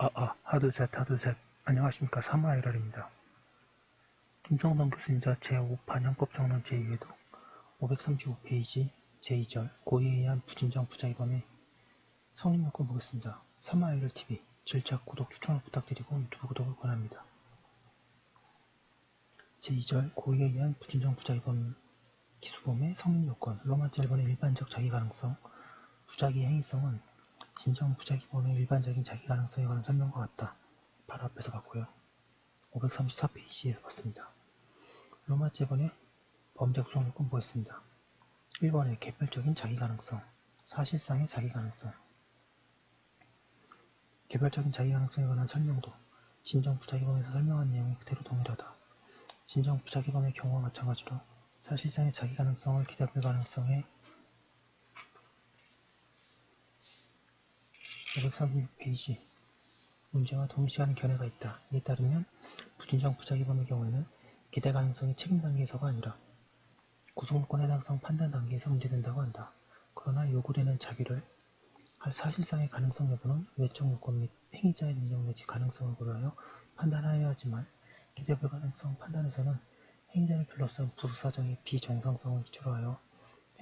하드셋. 안녕하십니까. 사마이럴입니다. 김성동 교수님자 제5반영법 정론 제2회독 535페이지 제2절 고의에 의한 부진정 부자이범의 성립요건 보겠습니다. 사마이럴TV 질책, 구독, 추천을 부탁드리고 유튜브 구독을 권합니다. 제2절 고의에 의한 부진정 부자이범 기수범의 성립요건 로마자 1번의 일반적 자기가능성 부자기 행위성은 진정 부자기범의 일반적인 자기가능성에 관한 설명과 같다. 바로 앞에서 봤고요. 534페이지에서 봤습니다. 로마자 1번의 범죄 구성요건 보겠습니다. 1번의 개별적인 자기가능성, 사실상의 자기가능성. 개별적인 자기가능성에 관한 설명도 진정 부자기범에서 설명한 내용이 그대로 동일하다. 진정 부자기범의 경우와 마찬가지로 사실상의 자기가능성을 기대할 가능성에 536페이지 문제와 동일시하는 견해가 있다. 이에 따르면 부진정 부자기범의 경우에는 기대 가능성이 책임 단계에서가 아니라 구성요건 해당성 판단 단계에서 문제된다고 한다. 그러나 요구되는 자기를 할 사실상의 가능성 여부는 외적 요건 및 행위자의 능력 내지 가능성을 고려하여 판단하여야 하지만 기대 불가능성 판단에서는 행위자를 둘러싼 부사적인 비정상성을 기초로 하여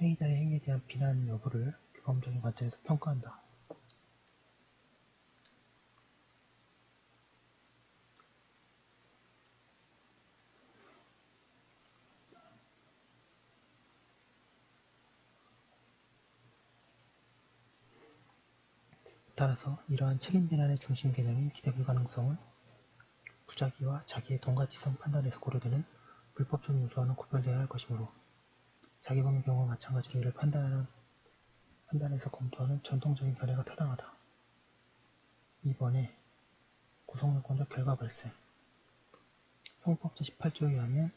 행위자의 행위에 대한 비난 여부를 규범적인 관점에서 평가한다. 따라서 이러한 책임 비난의 중심 개념인 기대 불가능성은 부자기와 자기의 동가치성 판단에서 고려되는 불법적 요소와는 구별되어야 할 것이므로 자기범의 경우와 마찬가지로 이를 판단에서 검토하는 전통적인 견해가 타당하다. 2번에 구성요건적 결과 발생 형법 제18조에 의하면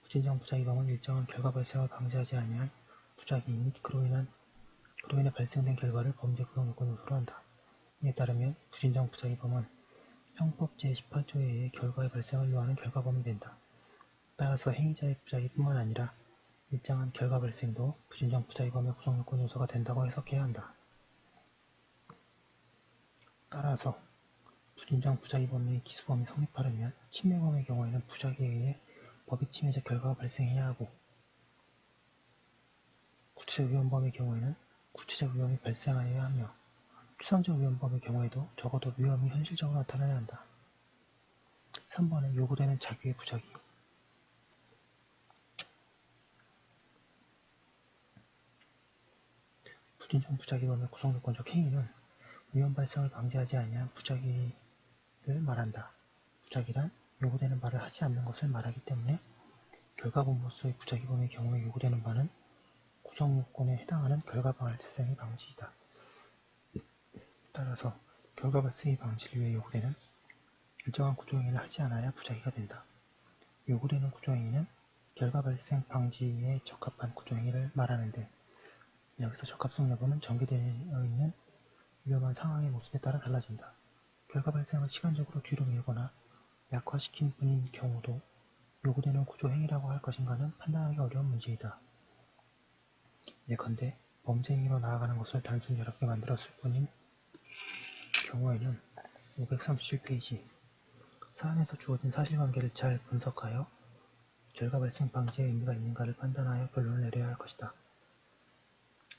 부진정 부자기범은 일정한 결과 발생을 방지하지 아니한 부자기 및 그로 인해 발생된 결과를 범죄 구성요건 요소로 한다. 이에 따르면 부진정 부자기범은 형법 제18조에 의해 결과의 발생을 요하는 결과범이 된다. 따라서 행위자의 부자기뿐만 아니라 일정한 결과 발생도 부진정 부자기범의 구성요건 요소가 된다고 해석해야 한다. 따라서 부진정 부자기범의 기수범이 성립하려면 침해범의 경우에는 부자기에 의해 법익 침해적 결과가 발생해야 하고 구체적 위헌범의 경우에는 구체적 위험이 발생하여야 하며 추상적 위헌범의 경우에도 적어도 위험이 현실적으로 나타나야 한다. 3번에 요구되는 자기의 부자기 부진정 부자기범의 구성요건적 행위는 위험 발생을 방지하지 아니한 부자기를 말한다. 부자기란 요구되는 바를 하지 않는 것을 말하기 때문에 결과범으로서의 부자기범의 경우에 요구되는 바는 구성요건에 해당하는 결과 발생의 방지이다. 따라서 결과 발생의 방지를 위해 요구되는 일정한 구조행위를 하지 않아야 부자기가 된다. 요구되는 구조행위는 결과 발생 방지에 적합한 구조행위를 말하는데 여기서 적합성 여부는 전개되어 있는 위험한 상황의 모습에 따라 달라진다. 결과 발생을 시간적으로 뒤로 밀거나 약화시킨 분인 경우도 요구되는 구조행위라고 할 것인가는 판단하기 어려운 문제이다. 예컨대 범죄행위로 나아가는 것을 단순히 어렵게 만들었을 뿐인 경우에는 537페이지 사안에서 주어진 사실관계를 잘 분석하여 결과 발생 방지에 의미가 있는가를 판단하여 결론을 내려야 할 것이다.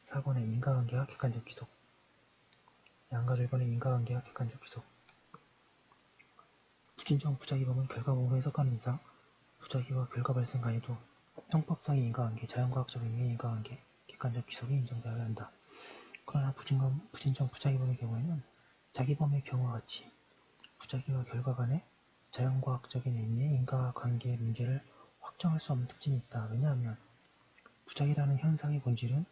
4번의 인과관계와 객관적 기속 양가 1번의 인과관계와 객관적 기속 부진정 부자기범은 결과범으로 해석하는 이상 부자기와 결과 발생 간에도 형법상의 인과관계, 자연과학적 의미의 인과관계, 객관적 기속이 인정되어야 한다. 그러나 부진정 부자기범의 경우에는 자기범의 경우와 같이 부자기와 결과 간의 자연과학적인 의미의 인과관계의 문제를 확정할 수 없는 특징이 있다. 왜냐하면 부자기라는 현상의 본질은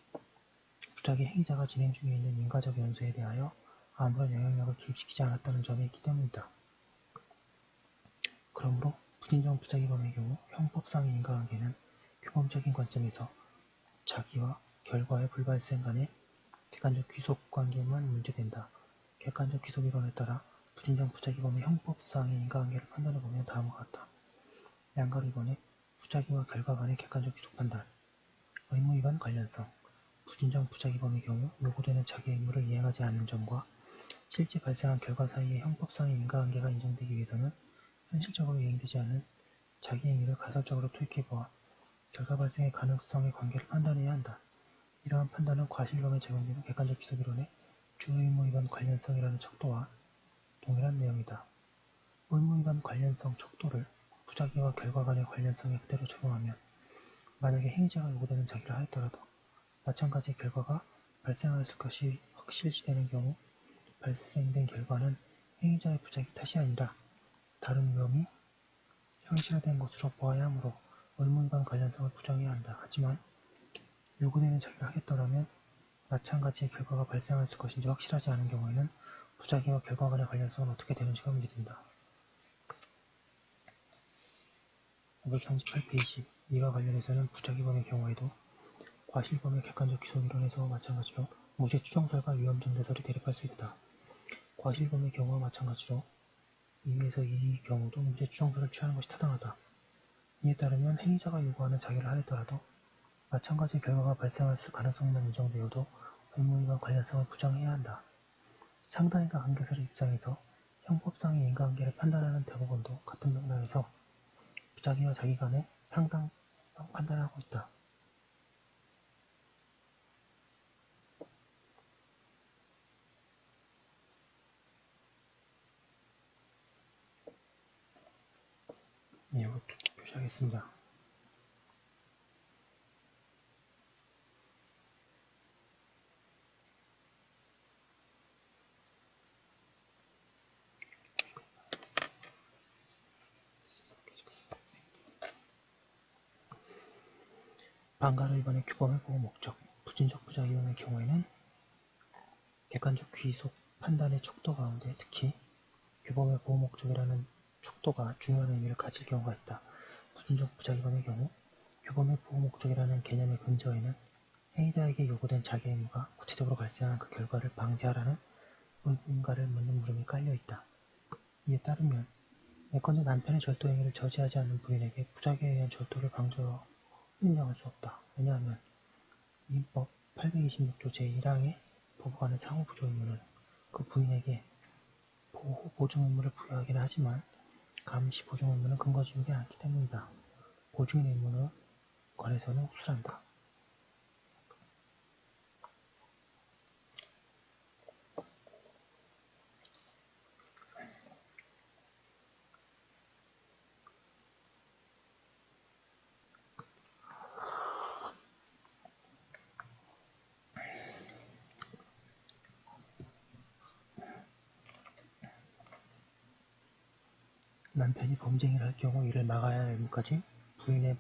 부자기 행위자가 진행 중에 있는 인과적 연소에 대하여 아무런 영향력을 개입시키지 않았다는 점에 있기 때문이다. 그러므로 부진정 부자기범의 경우 형법상의 인과관계는 규범적인 관점에서 자기와 결과의 불발생 간의 객관적 귀속관계만 문제된다. 객관적 귀속이론에 따라 부진정 부자기범의 형법상의 인과관계를 판단해보면 다음과 같다. 양가 2번에 부자기와 결과 간의 객관적 귀속 판단 의무위반 관련성 부진정 부자기범의 경우 요구되는 자기 의무를 이행하지 않는 점과 실제 발생한 결과 사이에 형법상의 인과관계가 인정되기 위해서는 현실적으로 이행되지 않은 자기 행위를 가설적으로 투입해보아 결과 발생의 가능성의 관계를 판단해야 한다. 이러한 판단은 과실범에 적용되는 객관적 기속이론의 주의무위반 관련성이라는 척도와 동일한 내용이다. 의무위반 관련성 척도를 부작위와 결과 간의 관련성에 그대로 적용하면 만약에 행위자가 요구되는 자기를 하였더라도 마찬가지 결과가 발생하였을 것이 확실시되는 경우 발생된 결과는 행위자의 부작위 탓이 아니라 다른 위험이 현실화된 것으로 보아야 하므로 의무위반 관련성을 부정해야 한다. 하지만 요구되는 자기를 하겠더라면 마찬가지의 결과가 발생했을 것인지 확실하지 않은 경우에는 부작위와 결과 간의 관련성은 어떻게 되는지가 문제된다. 538페이지 이와 관련해서는 부작위범의 경우에도 과실범의 객관적 기속이론에서와 마찬가지로 무죄 추정설과 위험전대설이 대립할 수 있다. 과실범의 경우와 마찬가지로 2에서 2의 경우도 무죄 추정설을 취하는 것이 타당하다. 이에 따르면 행위자가 요구하는 자기를 하였더라도 마찬가지 결과가 발생할 가능성만 인정되어도 의무위반 관련성을 부정해야 한다. 상당인과 관계설의 입장에서 형법상의 인과관계를 판단하는 대법원도 같은 맥락에서 부작위와 자기 간의 상당성 판단을 하고 있다. 네, 이것도 표시하겠습니다. 방가를 이번에 규범을 보고 목적, 부진적 부작용의 경우에는 객관적 귀속 판단의 척도 가운데 특히 규범의 보호 목적이라는 척도가 중요한 의미를 가질 경우가 있다. 부진적 부작용의 경우 규범의 보호 목적이라는 개념의 근저에는 행위자에게 요구된 자기 의무가 구체적으로 발생한 그 결과를 방지하라는 의무인가를 묻는 물음이 깔려있다. 이에 따르면 예컨대 남편의 절도 행위를 저지하지 않는 부인에게 부작위에 의한 절도를 방조하여 인정할 수 없다. 왜냐하면 민법 826조 제1항의 부부간의 상호부조 의무는 그 부인에게 보호 보증 의무를 부여하기는 하지만 감시 보증 의무는 근거지우지 않기 때문이다. 보증인 의무에 관해서는 후술한다. 남편이 범죄행위를 할 경우 이를 막아야 할 의무까지 부인의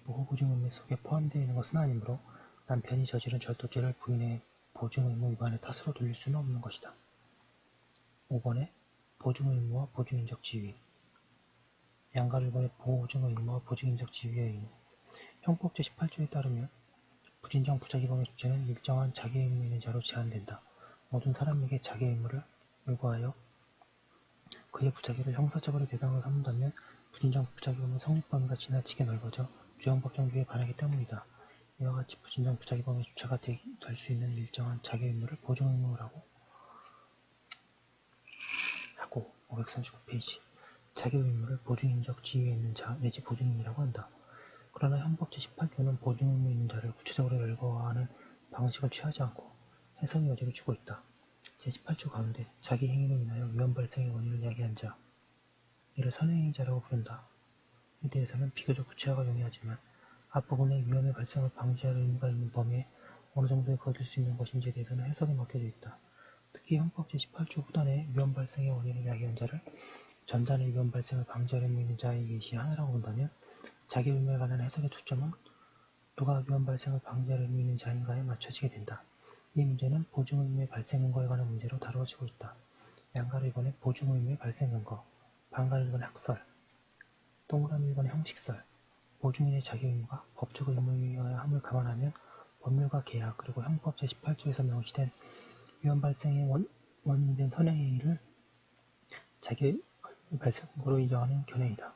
보호보증 의무 속에 포함되어 있는 것은 아니므로 남편이 저지른 절도죄를 부인의 보증 의무 위반의 탓으로 돌릴 수는 없는 것이다. 5번에 보증 의무와 보증인적 지위 양가 1번의 보호보증 의무와 보증인적 지위의 의무 형법 제18조에 따르면 부진정 부작위범의 주체는 일정한 자기 의무 있는 자로 제한된다. 모든 사람에게 자기 의무를 요구하여 그의 부작위를 형사적으로 대상으로 삼는다면 부진정 부작위범의 성립 범위가 지나치게 넓어져 주형법정규에 반하기 때문이다. 이와 같이 부진정 부작위범의 주체가 될 수 있는 일정한 자기 의무를 보증 의무라고 하고 539페이지 자기 의무를 보증인적 지위에 있는 자 내지 보증인이라고 한다. 그러나 형법 제18조는 보증 의무 있는 자를 구체적으로 열거하는 방식을 취하지 않고 해석의 여지를 주고 있다. 제18조 가운데 자기 행위로 인하여 위험 발생의 원인을 야기한 자, 이를 선행행위자라고 부른다. 에 대해서는 비교적 구체화가 용이하지만 앞부분의 위험의 발생을 방지할 의무가 있는 범위에 어느 정도에 거둘 수 있는 것인지에 대해서는 해석이 맡겨져 있다. 특히 형법 제18조 후단의 위험 발생의 원인을 야기한 자를 전단의 위험 발생을 방지할 의무 있는 자의 예시 하나라고 본다면 자기 의무에 관한 해석의 초점은 누가 위험 발생을 방지할 의무 있는 자인가에 맞춰지게 된다. 이 문제는 보증 의무의 발생 근거에 관한 문제로 다루어지고 있다. 양가를 1번의 보증 의무의 발생 근거, 방가를 1번의 학설, 동그라미 1번의 형식설, 보증인의 자기 의무가 법적 의무여야 함을 감안하면 법률과 계약 그리고 형법 제18조에서 명시된 위험 발생의 원인이 된 선행행위를 자기 발생 근거로 인정하는 견해이다.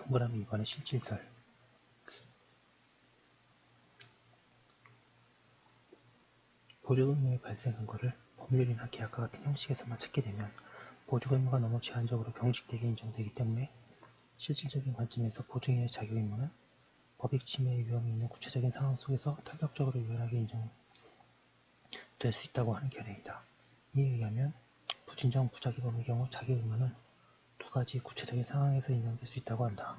동그라미 2번의 실질설. 보조의무의 발생 근거를 법률이나 계약과 같은 형식에서만 찾게 되면 보조의무가 너무 제한적으로 경직되게 인정되기 때문에 실질적인 관점에서 보조인의 자격의무는 법익 침해의 위험이 있는 구체적인 상황 속에서 타격적으로 유연하게 인정될 수 있다고 하는 견해이다. 이에 의하면 부진정 부작위범의 경우 자격의무는 두 가지 구체적인 상황에서 인정될 수 있다고 한다.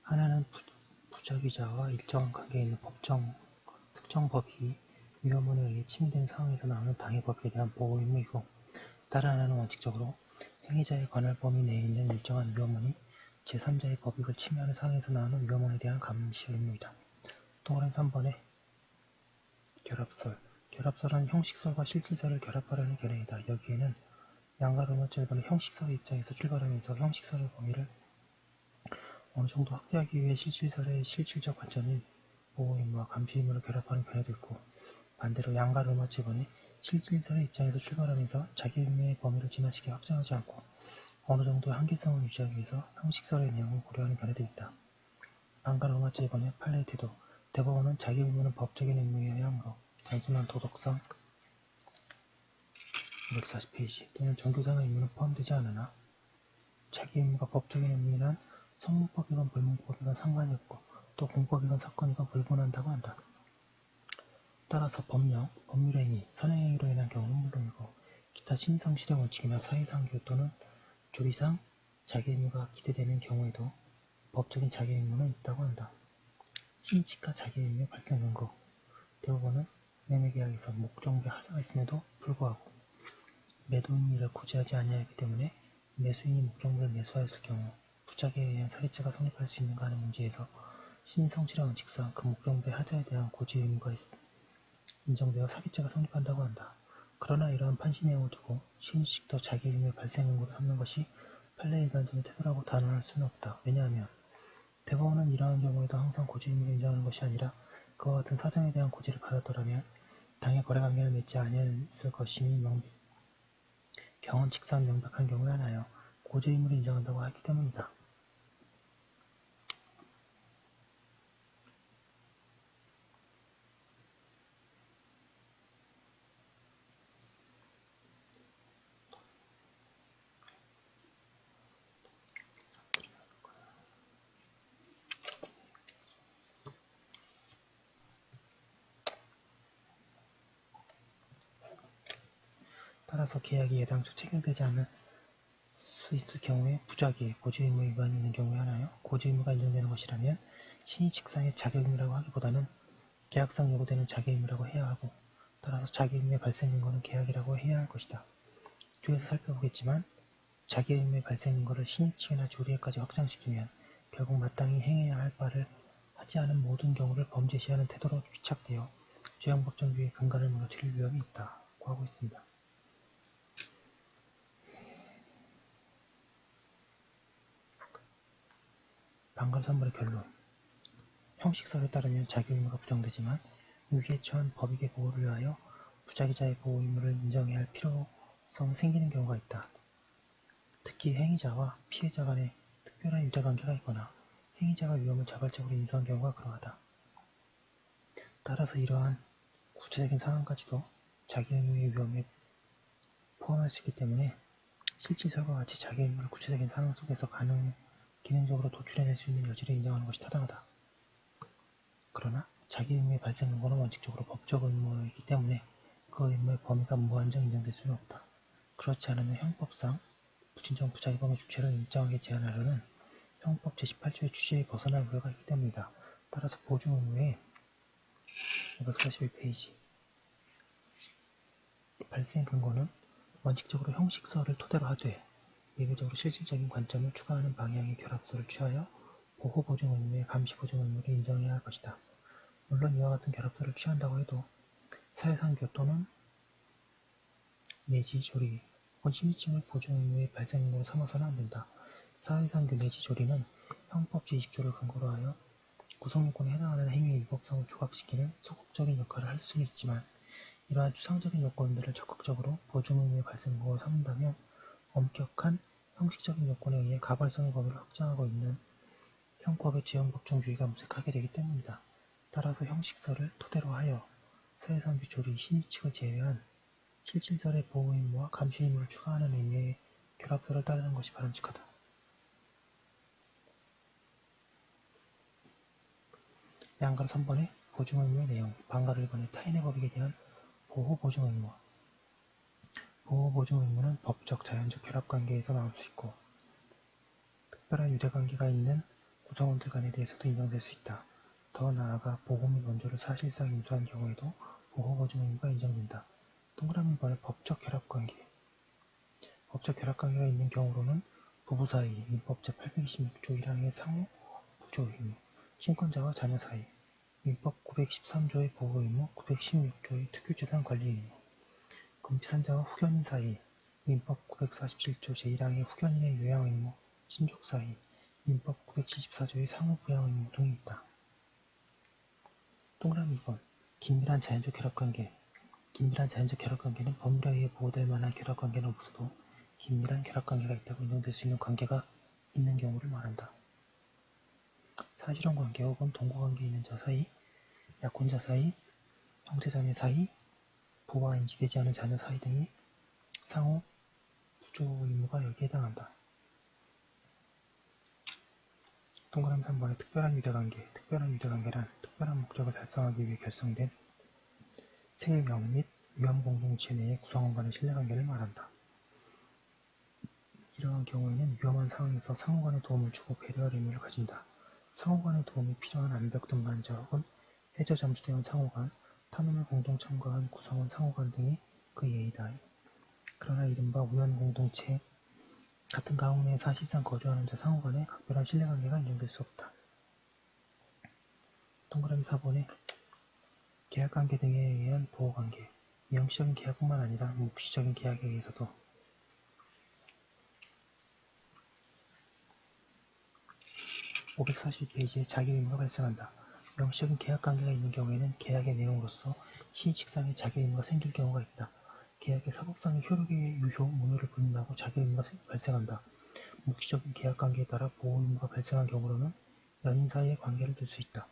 하나는 부작위자와 일정한 관계에 있는 특정 법이 위험원에 의해 침해된 상황에서 나오는 당해 법에 대한 보호 의무이고, 다른 하나는 원칙적으로 행위자의 관할 범위 내에 있는 일정한 위험원이 제3자의 법익을 침해하는 상황에서 나오는 위험원에 대한 감시 의무이다. 동그라미 3번의 결합설. 결합설은 형식설과 실질설을 결합하려는 견해이다. 여기에는 양가 로마자 1번의 형식설의 입장에서 출발하면서 형식설의 범위를 어느 정도 확대하기 위해 실질설의 실질적 관점인 보호 의무와 감시 의무를 결합하는 견해도 있고, 반대로 양가 로마자 1번의 실질설의 입장에서 출발하면서 자기 의무의 범위를 지나치게 확장하지 않고 어느 정도의 한계성을 유지하기 위해서 형식설의 내용을 고려하는 견해도 있다. 양가 로마자 1번의 판례의 태도. 대법원은 자기 의무는 법적인 의무여야 하므로 단순한 도덕성 240페이지 또는 종교상의 의무는 포함되지 않으나 자기 의무가 법적인 의무이란 성문법이건 불문법이건 상관이 없고 또 공법이건 사건이건 불분한다고 한다. 따라서 법령, 법률행위, 선행행위로 인한 경우는 물론이고 기타 신성실의 원칙이나 사회상규 또는 조리상 자기 의무가 기대되는 경우에도 법적인 자기 의무는 있다고 한다. 신치가 자기 의무의 발생 근거. 대법원은 매매계약에서 목적물의 하자가 있음에도 불구하고 매도인을 고지하지 아니하였기 때문에 매수인이 목적물을 매수하였을 경우 부작위에 의한 사기죄가 성립할 수 있는가 하는 문제에서 신성실의 원칙상 그 목적물의 하자에 대한 고지 의무가 인정되어 사기죄가 성립한다고 한다. 그러나 이러한 판시 내용을 두고 신의식도 자기 의무의 발생 근거로 삼는 것이 판례 일반적인 태도라고 단언할 수는 없다. 왜냐하면 대법원은 이러한 경우에도 항상 고지 의무를 인정하는 것이 아니라 그와 같은 사정에 대한 고지를 받았더라면 당해 거래관계를 맺지 아니했을 것임이 경험칙상 명백한 경우에 하나여 고지 의무를 인정한다고 하기 때문이다. 따라서 계약이 예당초 체결되지 않을 수 있을 경우에 부작위에 고지의무 위반이 있는 경우에 하나여 고지의무가 인정되는 것이라면 신의칙상의 자격의무라고 하기보다는 계약상 요구되는 자격의무라고 해야 하고, 따라서 자격의무의 발생 근거는 계약이라고 해야 할 것이다. 뒤에서 살펴보겠지만 자격의무의 발생 근거를 신의칙이나 조리에까지 확장시키면 결국 마땅히 행해야 할 바를 하지 않은 모든 경우를 범죄시하는 태도로 귀착되어 죄형법정주의의 근간을 무너뜨릴 위험이 있다고 하고 있습니다. 방금 3번의 결론. 형식설에 따르면 자격의무가 부정되지만 위기에 처한 법익의 보호를 위하여 부작위자의 보호 의무를 인정해야 할 필요성이 생기는 경우가 있다. 특히 행위자와 피해자 간에 특별한 유대관계가 있거나 행위자가 위험을 자발적으로 인수한 경우가 그러하다. 따라서 이러한 구체적인 상황까지도 자기의무의 위험에 포함할 수 있기 때문에 실질설과 같이 자기의무를 구체적인 상황 속에서 기능적으로 도출해낼 수 있는 여지를 인정하는 것이 타당하다. 그러나 자기의무의 발생 근거는 원칙적으로 법적 의무이기 때문에 그 의무의 범위가 무한정 인정될 수는 없다. 그렇지 않으면 형법상 부진정 부작위범의 주체를 일정하게 제한하려는 형법 제18조의 취지에 벗어날 우려가 있기 때문이다. 따라서 보증 의무의 541페이지 발생 근거는 원칙적으로 형식설을 토대로 하되 예외적으로 실질적인 관점을 추가하는 방향의 결합설을 취하여 보호 보증 의무의 감시 보증 의무를 인정해야 할 것이다. 물론 이와 같은 결합설을 취한다고 해도 사회상규 또는 내지 조리 혹은 신의칙을 보증 의무의 발생 근거로 삼아서는 안 된다. 사회상규 내지 조리는 형법 제20조를 근거로 하여 구성요건에 해당하는 행위의 위법성을 조각시키는 소극적인 역할을 할 수는 있지만 이러한 추상적인 요건들을 적극적으로 보증 의무의 발생국으로 삼는다면 엄격한 형식적인 요건에 의해 가벌성의 범위를 확정하고 있는 형법의 지형법정주의가 무색하게 되기 때문이다. 따라서 형식설을 토대로 하여 서해상비 조리 신의칙을 제외한 실질설의 보호 의무와 감시 의무를 추가하는 의미의 결합설을 따르는 것이 바람직하다. 양가 3번의 보증 의무의 내용, 방가 1번의 타인의 법익에 대한 보호 보증 의무. 보호 보증 의무는 법적, 자연적 결합관계에서 나올 수 있고 특별한 유대관계가 있는 구성원들 간에 대해서도 인정될 수 있다. 더 나아가 보호 및 원조를 사실상 인수한 경우에도 보호 보증 의무가 인정된다. 동그라미 1번의 법적 결합관계. 법적 결합관계가 있는 경우로는 부부 사이, 민법 제826조 1항의 상호 부조 의무, 친권자와 자녀 사이, 민법 913조의 보호 의무, 916조의 특유재산 관리 의무, 금피산자와 후견인 사이, 민법 947조 제1항의 후견인의 요양 의무, 친족 사이, 민법 974조의 상호 부양 의무 등이 있다. 동그라미 2번, 긴밀한 자연적 결합관계. 긴밀한 자연적 결합관계는 법률에 의해 보호될 만한 결합관계는 없어도 긴밀한 결합관계가 있다고 인정될 수 있는 관계가 있는 경우를 말한다. 사실혼 관계 혹은 동거관계에 있는 자 사이, 약혼자 사이, 형제자매 사이, 부와 인지되지 않은 자녀 사이 등이 상호 부조 의무가 여기에 해당한다. 동그라미 3번의 특별한 유대관계. 특별한 유대관계란 특별한 목적을 달성하기 위해 결성된 생명 및 위험 공동체 내의 구성원 간의 신뢰관계를 말한다. 이러한 경우에는 위험한 상황에서 상호 간의 도움을 주고 배려할 의무를 가진다. 상호 간의 도움이 필요한 암벽 등반자 혹은 해저 잠수대원 상호 간, 탐험에 공동 참가한 구성원 상호 간 등이 그 예이다. 그러나 이른바 우연 공동체 같은 가옥 내에 사실상 거주하는 자 상호 간의 각별한 신뢰관계가 인정될 수 없다. 동그라미 4번에 계약관계 등에 의한 보호관계. 명시적인 계약뿐만 아니라 묵시적인 계약에 의해서도 542페이지에 자기 의무가 발생한다. 명시적인 계약관계가 있는 경우에는 계약의 내용으로서 신의칙상의 자기 의무가 생길 경우가 있다. 계약의 사법상의 효력의 유효, 무효를 불문하고 자기 의무가 발생한다. 묵시적인 계약관계에 따라 보호 의무가 발생한 경우로는 연인 사이의 관계를 둘 수 있다.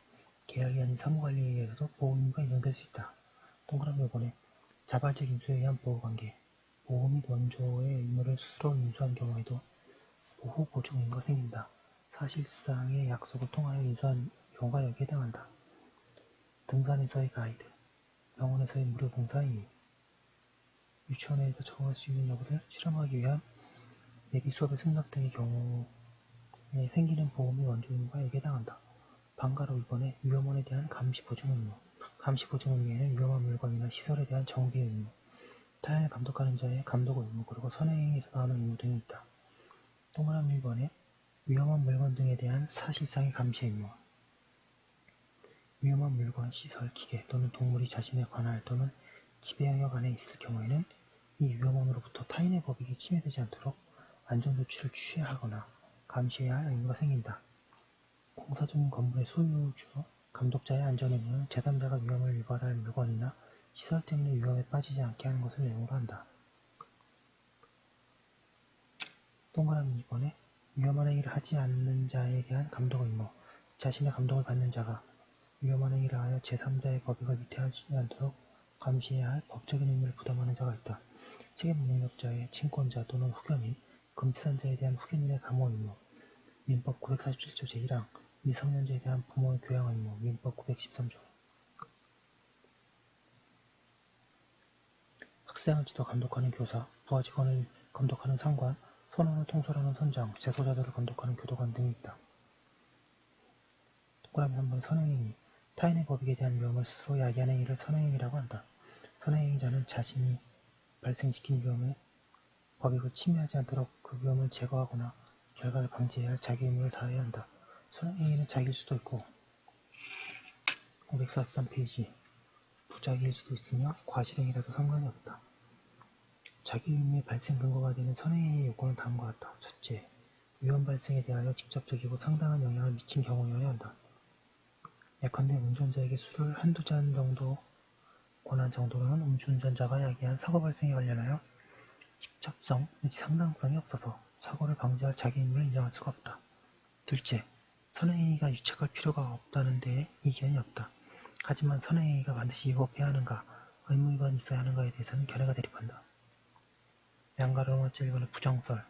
계약이 아닌 사무관리에 의해서도 보호 의무가 인정될 수 있다. 동그라미 5번에 자발적 인수에 의한 보호관계. 보호 및 원조의 의무를 스스로 인수한 경우에도 보호 보증 의무가 생긴다. 사실상의 약속을 통하여 인수한 경우가 여기에 해당한다. 등산에서의 가이드, 병원에서의 무료 봉사 임의, 유치원에서 적응할 수 있는 여부를 실험하기 위한 예비 수업의 승낙 등의 경우에 생기는 보호 및 원조 의무가 여기에 해당한다. 방가로 2번에 위험원에 대한 감시 보증 의무. 감시 보증 의무에는 위험한 물건이나 시설에 대한 정비 의무, 타인을 감독하는 자의 감독 의무, 그리고 선행행위에서 나오는 의무 등이 있다. 동그라미 1번에 위험한 물건 등에 대한 사실상의 감시 의무. 위험한 물건, 시설, 기계 또는 동물이 자신의 관할 또는 지배 영역 안에 있을 경우에는 이 위험원으로부터 타인의 법익이 침해되지 않도록 안전조치를 취하거나 감시해야 할 의무가 생긴다. 공사 중 건물의 소유주, 감독자의 안전 의무는 제3자가 위험을 유발할 물건이나 시설 때문에 위험에 빠지지 않게 하는 것을 내용으로 한다. 동그라미 2번에 위험한 행위를 하지 않는 자에 대한 감독 의무. 자신의 감독을 받는 자가 위험한 행위를 하여 제3자의 법익을 위태하지 않도록 감시해야 할 법적인 의무를 부담하는 자가 있다. 책임 능력자의 친권자 또는 후견인, 금지산자에 대한 후견인의 감호 의무, 민법 947조 제1항, 미성년자에 대한 부모의 교양 의무, 민법 913조. 학생을 지도 감독하는 교사, 부하 직원을 감독하는 상관, 선원을 통솔하는 선장, 재소자들을 감독하는 교도관 등이 있다. 동그라미 3번 선행행위. 타인의 법익에 대한 위험을 스스로 야기한 행위를 선행행위라고 한다. 선행행위자는 자신이 발생시킨 위험에 법익을 침해하지 않도록 그 위험을 제거하거나 결과를 방지해야 할 자기 의무를 다해야 한다. 선행행위는 자기일 수도 있고 543페이지 부자기일 수도 있으며 과실행위라도 상관이 없다. 자기 의무의 발생 근거가 되는 선행행위의 요건은 다음과 같다. 첫째, 위험 발생에 대하여 직접적이고 상당한 영향을 미친 경우여야 한다. 예컨대 운전자에게 술을 한두 잔 정도 권한 정도로는 음주운전자가 야기한 사고 발생에 관련하여 직접성 내지 상당성이 없어서 사고를 방지할 자기 의무를 인정할 수가 없다. 둘째, 선행행위가 유착할 필요가 없다는 데에 이견이 없다. 하지만 선행행위가 반드시 위법해야 하는가, 의무 위반이 있어야 하는가에 대해서는 견해가 대립한다. 양가로마체 1번의 부정설.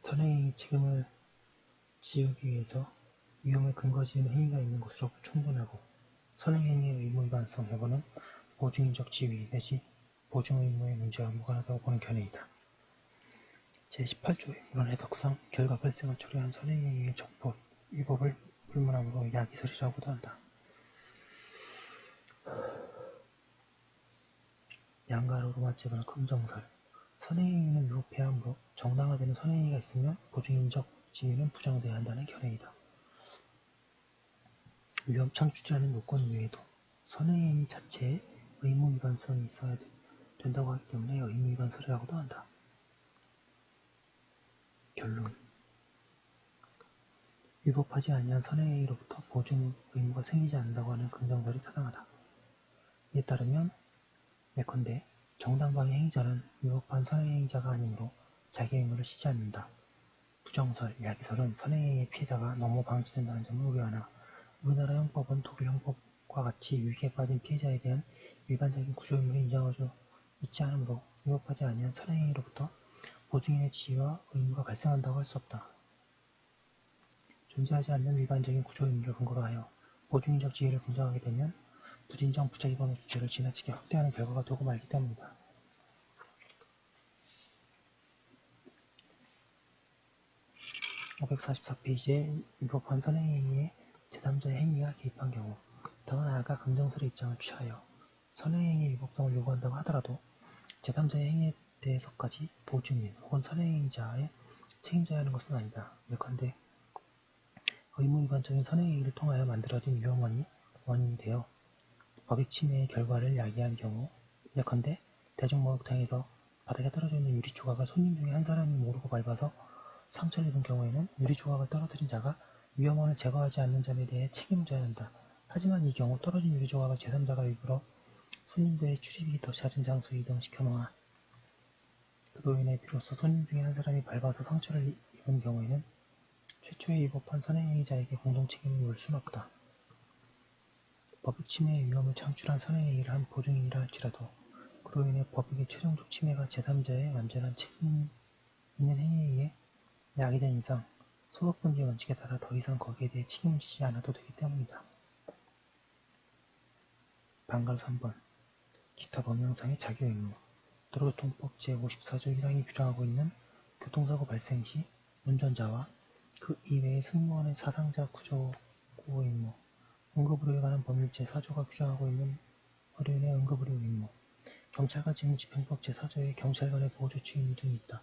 선행행위 책임을 지우기 위해서 위험을 근거 지은 행위가 있는 것으로 충분하고, 선행행위의 의무 위반성 여부는 보증인적 지위 내지 보증의무의 문제와 무관하다고 보는 견해이다. 제18조의 물론 해석상 결과 발생을 초래한 선행행위의 적법, 위법을 불문함으로 야기설이라고도 한다. 양가로마체 1번의 긍정설. 선행행위는 위법해야 하므로 정당화되는 선행행위가 있으면 보증인적 지위는 부정돼야 한다는 견해이다. 위험 창출이라는 요건 이외에도 선행행위 자체에 의무 위반성이 있어야 된다고 하기 때문에 의무 위반설이라고도 한다. 결론. 위법하지 아니한 선행행위로부터 보증 의무가 생기지 않는다고 하는 긍정설이 타당하다. 이에 따르면 예컨대 정당방위 행위자는 위법한 선행행위자가 아니므로 자기 의무를 지지 않는다. 부정설, 야기설은 선행행위의 피해자가 너무 방치된다는 점을 우려하나 우리나라 형법은 독일 형법과 같이 위기에 빠진 피해자에 대한 일반적인 구조의무를 인정하고 있지 않으므로 위법하지 아니한 선행행위로부터 보증인의 지위와 의무가 발생한다고 할 수 없다. 존재하지 않는 일반적인 구조의무를 근거로 하여 보증인적 지위를 긍정하게 되면 부진정 부작위범의 주체를 지나치게 확대하는 결과가 되고 말기 때문이다. (544페이지에) 위법한 선행행위에 제3자의 행위가 개입한 경우, 더 나아가 긍정설의 입장을 취하여 선행행위의 위법성을 요구한다고 하더라도 제3자의 행위에 대해서까지 보증인 혹은 선행행위자의 책임져야 하는 것은 아니다. 예컨대 의무위반적인 선행행위를 통하여 만들어진 위험원이 원인이 되어 법익 침해의 결과를 야기한 경우, 예컨대 대중목욕탕에서 바닥에 떨어져 있는 유리조각을 손님 중에 한 사람이 모르고 밟아서 상처를 입은 경우에는 유리조각을 떨어뜨린 자가 위험원을 제거하지 않는 점에 대해 책임을 져야 한다. 하지만 이 경우 떨어진 유리조각을 제3자가 일부러 손님들의 출입이 더 잦은 장소에 이동시켜 놓아 그로 인해 비로소 손님 중에 한 사람이 밟아서 상처를 입은 경우에는 최초의 위법한 선행행위자에게 공동 책임을 물을 수는 없다. 법익 침해의 위험을 창출한 선행행위를 한 보증인이라 할지라도 그로 인해 법익의 최종적 침해가 제3자의 완전한 책임 있는 행위에 의해 야기된 이상 소속분지 원칙에 따라 더 이상 거기에 대해 책임을 지지 않아도 되기 때문이다. 방갈 3번. 기타 법령상의 자기의무. 도로교통법 제54조 1항이 규정하고 있는 교통사고 발생 시 운전자와 그 이외의 승무원의 사상자 구조 의무, 응급의료에 관한 법률 제4조가 규정하고 있는 의료인의 응급의료 의무, 경찰과 직무집행법 제4조의 경찰관의 보호조치 의무 등이 있다.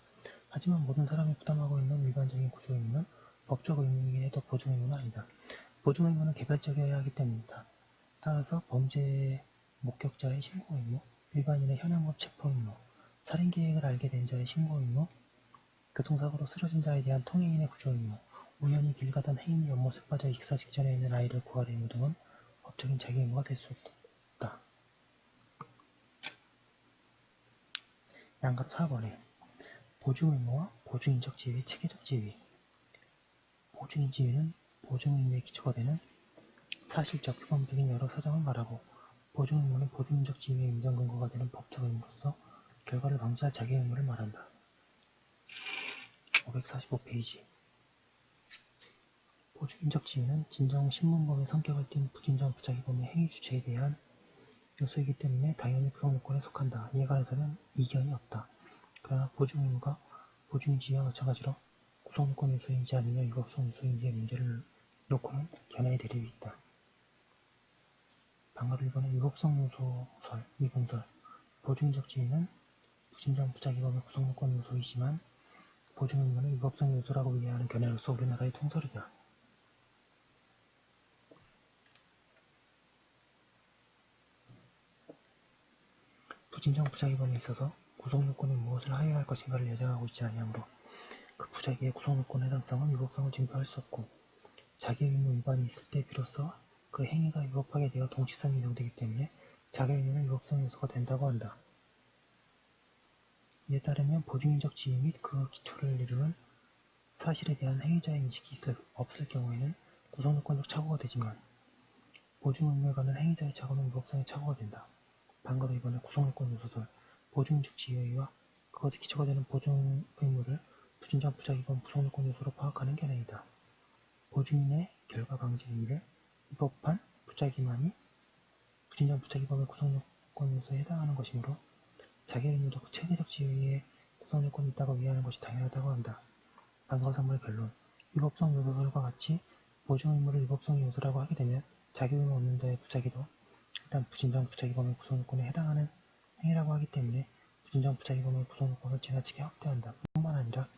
하지만 모든 사람이 부담하고 있는 일반적인 구조 의무는 법적 의무이긴 해도 보증 의무는 아니다. 보증 의무는 개별적이어야 하기 때문이다. 따라서 범죄 목격자의 신고 의무, 일반인의 현행법 체포 의무, 살인 계획을 알게 된 자의 신고 의무, 교통사고로 쓰러진 자에 대한 통행인의 구조 의무, 우연히 길 가던 행인이 연못에 빠져 익사 직전에 있는 아이를 구할 의무 등은 법적인 자기 의무가 될 수 없다. 양갑 4번에 보증 의무와 보증인적 지위, 체계적 지위. 보증인 지위는 보증 의무의 기초가 되는 사실적, 규범적인 여러 사정을 말하고, 보증 의무는 보증인적 지위의 인정 근거가 되는 법적 의무로서 결과를 방지할 자기 의무를 말한다. 545페이지. 보증인적 지위는 진정 신문범의 성격을 띤 부진정 부작위범의 행위 주체에 대한 요소이기 때문에 당연히 구성요건에 속한다. 이에 관해서는 이견이 없다. 그러나 보증 의무가 보증인 지위와 마찬가지로 구성요건 요소인지 아니면 위법성 요소인지의 문제를 놓고는 견해의 대립이 있다. 방금 1번의 위법성 요소설, 위법설. 보증인적 지위는 부진정 부작위범의 구성요건 요소이지만 보증 의무는 위법성 요소라고 이해하는 견해로서 우리나라의 통설이다. 부진정 부작위범에 있어서 구성요건이 무엇을 하여야 할 것인가를 예정하고 있지 아니하므로 그 부작위의 구성요건 해당성은 위법성을 증표할 수 없고 자기 의무 위반이 있을 때 비로소 그 행위가 위법하게 되어 동치성이 인정되기 때문에 자기 의무는 위법성 요소가 된다고 한다. 이에 따르면 보증인적 지위 및 그 기초를 이루는 사실에 대한 행위자의 인식이 없을 경우에는 구성요건적 착오가 되지만 보증 의무에 관한 행위자의 착오는 위법성의 착오가 된다. 반거로 이번에 구성요건 요소들, 보증인적 지위와 그것의 기초가 되는 보증 의무를 부진장 부작위범 구성요건 요소로 파악하는 견해이다. 보증인의 결과 방지 행위를 위법한 부작위만이 부진장 부작위범의 구성요건 요소에 해당하는 것이므로 자기 의무도 체계적 지위에 구성요건이 있다고 이해하는 것이 당연하다고 한다. 반거상의 결론. 위법성 요소들과 같이 보증 의무를 위법성 요소라고 하게 되면 자기 의무 없는 자의 부작위도 일단 부진장 부작위범의 구성요건에 해당하는 행위라고 하기 때문에 부진장 부작위범의 구성요건을 지나치게 확대한다. 뿐만 아니라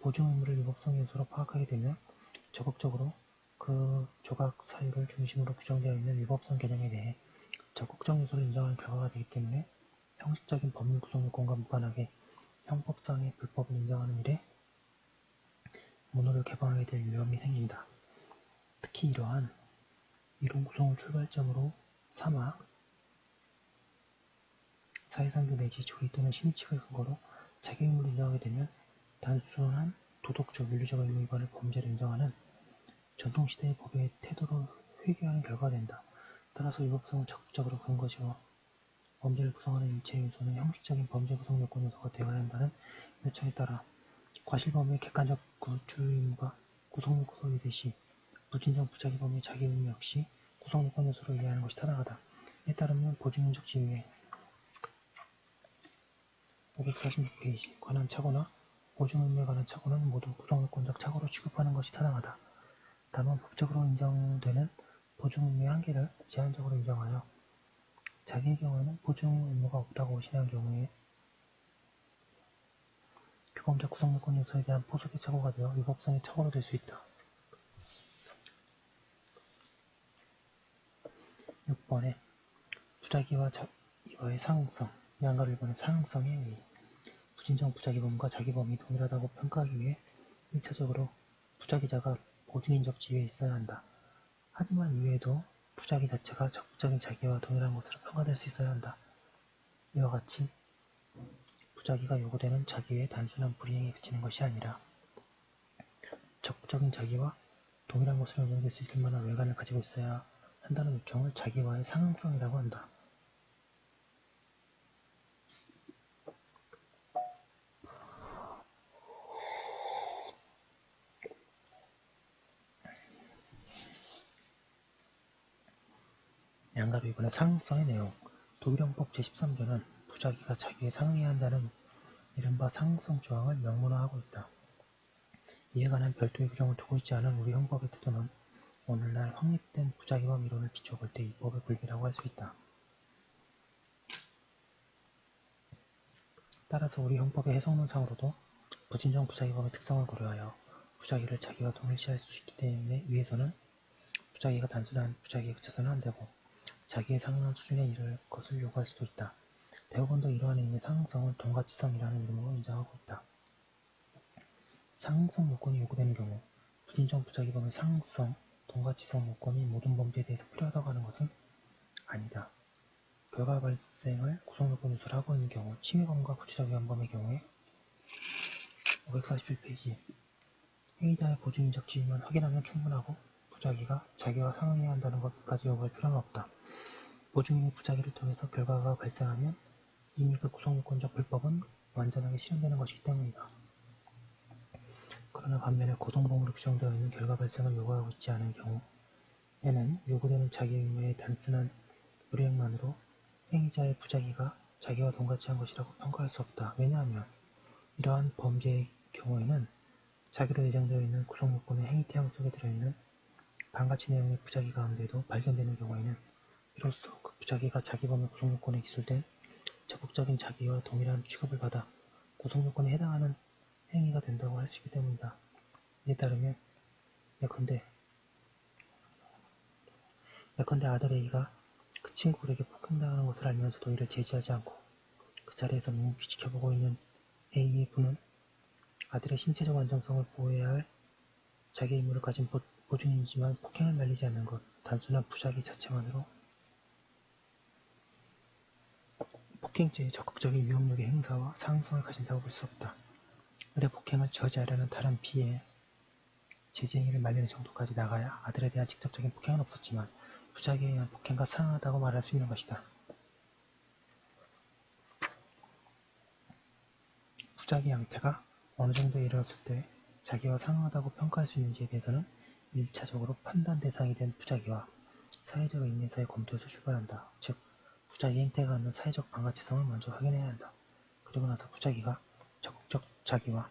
보증 의무를 위법성 요소로 파악하게 되면 적극적으로 그 조각 사유를 중심으로 규정되어 있는 위법성 개념에 대해 적극적 요소를 인정하는 결과가 되기 때문에 형식적인 법률 구성 요건과 무관하게 형법상의 불법을 인정하는 일에 문호를 개방하게 될 위험이 생긴다. 특히 이러한 이론 구성을 출발점으로 삼아 사회상규 내지 조리 또는 심의칙을 근거로 자기 의무를 인정하게 되면 단순한 도덕적, 윤리적 의무 위반을 범죄로 인정하는 전통시대의 법의 태도로 회귀하는 결과가 된다. 따라서 위법성은 적극적으로 근거지어 범죄를 구성하는 일체의 요소는 형식적인 범죄 구성 요건 요소가 되어야 한다는 요청에 따라 과실범의 객관적 구주 의무가 구성 요소이듯이 무진정 부작위범의 자기 의무 역시 구성 요건 요소로 이해하는 것이 타당하다. 이에 따르면 보증인적 지위에 546페이지 관한 착오나 보증 의무에 관한 착오는 모두 구성 요건적 착오로 취급하는 것이 타당하다. 다만 법적으로 인정되는 보증 의무의 한계를 제한적으로 인정하여 자기의 경우에는 보증 의무가 없다고 신뢰한 경우에 규범적 구성 요건 요소에 대한 포석의 착오가 되어 위법성의 착오로 될 수 있다. 6번에 부작위와 이와의 상응성, 양가로 1번의 상응성의 의의. 부진정 부작위범과 자기범이 동일하다고 평가하기 위해 1차적으로 부작위자가 보증인적 지위에 있어야 한다. 하지만 이외에도 부작위 자체가 적극적인 자기와 동일한 것으로 평가될 수 있어야 한다. 이와 같이 부작위가 요구되는 자기의 단순한 불이행에 그치는 것이 아니라 적극적인 자기와 동일한 것으로 인정될 수 있을 만한 외관을 가지고 있어야 한다는 요청을 자기와의 상응성이라고 한다. 양가로 이번에 상응성의 내용. 독일형법 제13조는 부작위가 자기에 상응해야 한다는 이른바 상응성 조항을 명문화하고 있다. 이에 관한 별도의 규정을 두고 있지 않은 우리 형법의 태도는 오늘날 확립된 부작위범 이론을 비추어 볼 때 이 법의 불비라고 할 수 있다. 따라서 우리 형법의 해석론상으로도 부진정 부작위범의 특성을 고려하여 부작위를 자기와 동일시할 수 있기 때문에 위에서는 부작위가 단순한 부작위에 그쳐서는 안되고 자기의 상응한 수준에 이를 것을 요구할 수도 있다. 대부분도 이러한 의미의 상응성을 동가치성이라는 이름으로 인정하고 있다. 상응성 요건이 요구되는 경우 부진정 부작위범의 상응성, 동가치성 요건이 모든 범죄에 대해서 필요하다고 하는 것은 아니다. 결과 발생을 구성요건 요소로 하고 있는 경우 침해범과 구체적 위헌범의 경우에 541페이지 행위자의 보증인적 지위만 확인하면 충분하고 부작위가 자기와 상응해야 한다는 것까지 요구할 필요는 없다. 보증인의 부작위를 통해서 결과가 발생하면 이미 그 구성요건적 불법은 완전하게 실현되는 것이기 때문이다. 그러나 반면에 고동범으로 규정되어 있는 결과 발생을 요구하고 있지 않은 경우에는 요구되는 자기 의무의 단순한 불이행만으로 행위자의 부작위가 자기와 동같이 한 것이라고 평가할 수 없다. 왜냐하면 이러한 범죄의 경우에는 자기로 예정되어 있는 구성요건의 행위태양 속에 들어있는 반가치 내용의 부작위 가운데도 발견되는 경우에는 이로써 그 부작위가 자기범의 구성요건에 기술된 적극적인 자기와 동일한 취급을 받아 구성요건에 해당하는 행위가 된다고 할 수 있기 때문이다. 이에 따르면 예컨대 아들 A가 그 친구에게 폭행당하는 것을 알면서도 이를 제지하지 않고 그 자리에서 묵묵히 지켜보고 있는 A의 부는 아들의 신체적 안정성을 보호해야 할 자기 의무를 가진 보증인이지만 폭행을 말리지 않는 것, 단순한 부작위 자체만으로 폭행죄의 적극적인 위협력의 행사와 상응성을 가진다고 볼 수 없다. 의뢰 폭행을 저지하려는 다른 피해, 제지행위를 말리는 정도까지 나가야 아들에 대한 직접적인 폭행은 없었지만 부작위에 의한 폭행과 상응하다고 말할 수 있는 것이다. 부작위 양태가 어느 정도에 이르렀을 때 자기와 상응하다고 평가할 수 있는지에 대해서는 1차적으로 판단 대상이 된 부작위와 사회적 의미에서의 검토에서 출발한다. 즉, 부작위 행태가 갖는 사회적 반가치성을 먼저 확인해야 한다. 그리고 나서 부작위가 적극적 자기와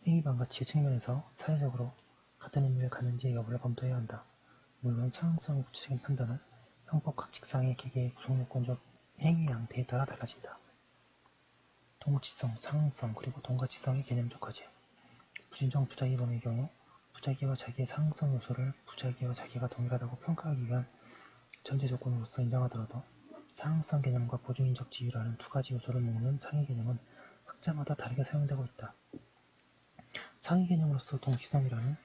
행위 반가치의 측면에서 사회적으로 같은 의미를 갖는지의 여부를 검토해야 한다. 물론 상응성의 구체적인 판단은 형법 각칙상의 개개의 구성요건적 행위 양태에 따라 달라진다. 동치성, 상응성, 그리고 동가치성의 개념적 과제. 부진정 부작위범의 경우 부작위와 자기의 상응성 요소를 부작위와 자기가 동일하다고 평가하기 위한 전제 조건으로서 인정하더라도 상응성 개념과 보증인적 지위라는 두 가지 요소를 모으는 상위 개념은 학자마다 다르게 사용되고 있다. 상위 개념으로서 동치성이라는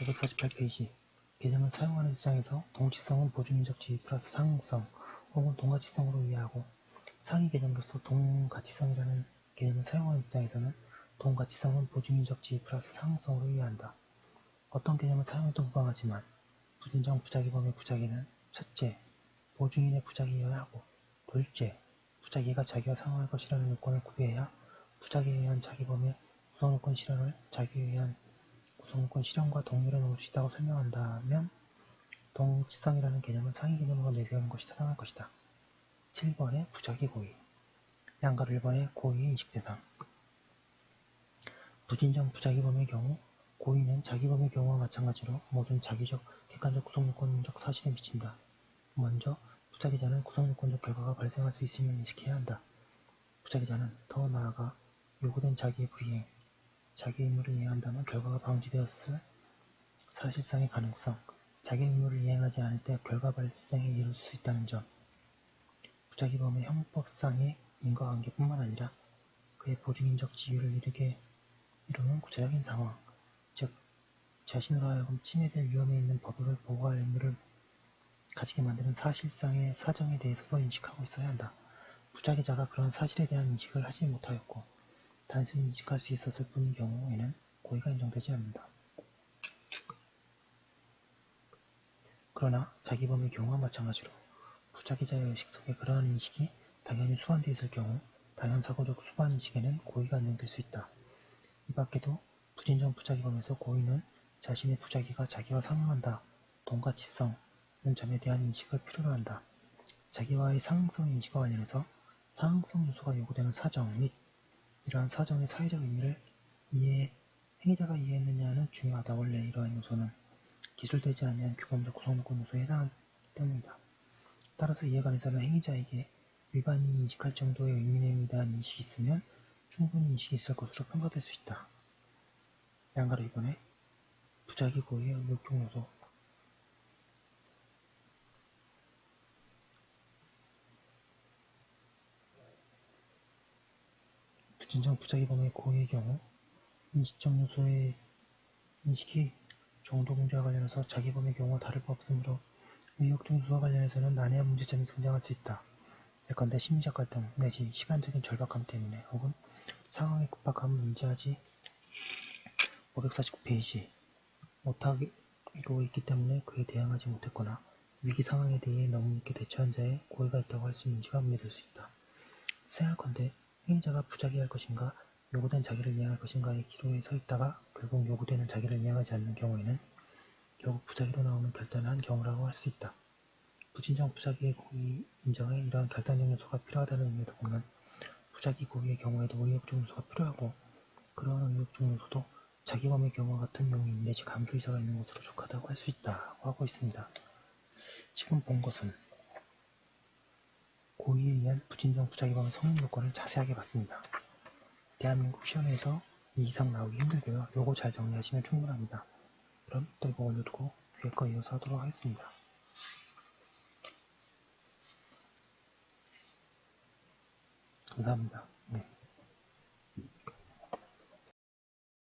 548페이지 개념을 사용하는 입장에서 동치성은 보증인적 지위 플러스 상응성 혹은 동가치성으로 이해하고 상위 개념으로서 동가치성이라는 개념을 사용하는 입장에서는 동가치성은 보증인적 지위 플러스 상응성으로 이해한다. 어떤 개념을 사용해도 무방하지만 부진정 부작위범의 부작위는 첫째, 보증인의 부작위여야 하고 둘째, 부작위가 자기와 상응할 것이라는 요건을 구비해야 부작위에 의한 자기범의 구성요건 실현을 자기에 의한 구성요건 실현과 동일해 놓을 수 있다고 설명한다면 동치성이라는 개념은 상위 개념으로 내세우는 것이 타당할 것이다. 7번의 부작위 고의 양가 1번의 고의의 인식대상 부진정 부작위범의 경우 고의는 자기범의 경우와 마찬가지로 모든 자기적, 객관적 구성요건적 사실에 미친다. 먼저 부작위자는 구성요건적 결과가 발생할 수 있음을 인식해야 한다. 부작위자는 더 나아가 요구된 자기의 불이행, 자기의 의무를 이행한다면 결과가 방지되었을 사실상의 가능성, 자기의 의무를 이행하지 않을 때 결과 발생에 이를 수 있다는 점, 부작위범의 형법상의 인과관계뿐만 아니라 그의 보증인적 지위를 이루는 구체적인 상황, 즉 자신으로 하여금 침해될 위험에 있는 법을 보호할 의무를 가지게 만드는 사실상의 사정에 대해서도 인식하고 있어야 한다. 부작위자가 그런 사실에 대한 인식을 하지 못하였고 단순히 인식할 수 있었을 뿐인 경우에는 고의가 인정되지 않는다. 그러나 자기범의 경우와 마찬가지로 부작위자의 의식 속에 그러한 인식이 당연히 수반되어 있을 경우 당연사고적 수반인식에는 고의가 인정될 수 있다. 이 밖에도 부진정 부작위범에서 고의는 자신의 부작위가 자기와 상응한다, 동가치성은 점에 대한 인식을 필요로 한다. 자기와의 상응성 인식과 관련해서 상응성 요소가 요구되는 사정 및 이러한 사정의 사회적 의미를 행위자가 이해했느냐는 중요하다. 원래 이러한 요소는 기술되지 않는 규범적 구성요건 요소에 해당하기 때문이다. 따라서 이에 관해서는 행위자에게 일반인이 인식할 정도의 의미내용에 대한 인식이 있으면 충분히 인식이 있을 것으로 평가될 수 있다. 양가로 이번에 부작위 고의의 의욕적 요소 부진정 부작위범의 고의의 경우 인식적 요소의 인식이 정도 문제와 관련해서 자기범의 경우와 다를 바 없으므로 의욕적 요소와 관련해서는 난해한 문제점이 등장할 수 있다. 예컨대 심리적 갈등 내지 시간적인 절박함 때문에 혹은 상황의 급박함을 인지하지 549페이지 못하고 있기 때문에 그에 대응하지 못했거나 위기 상황에 대해 너무 늦게 대처한 자에 고의가 있다고 할 수 있는지가 문제될 수 있다. 생각컨대 행위자가 부작위할 것인가 요구된 자기를 이행할 것인가의 기로에 서 있다가 결국 요구되는 자기를 이행하지 않는 경우에는 결국 부작위로 나오는 결단을 한 경우라고 할 수 있다. 부진정 부작위의 고의 인정에 이러한 결단적 요소가 필요하다는 의미에서 보면 부작위 고의의 경우에도 의욕적 요소가 필요하고 그러한 의욕적 요소도 자기범의 경우와 같은 용인 내지 감수의사가 있는 것으로 족하다고 할 수 있다고 하고 있습니다. 지금 본 것은 고의에 의한 부진정 부작위범의 성립 요건을 자세하게 봤습니다. 대한민국 시험에서 이 이상 나오기 힘들고요. 요거 잘 정리하시면 충분합니다. 그럼 또 이거 올려두고 뒤에 거 이어서 하도록 하겠습니다. 감사합니다. 네.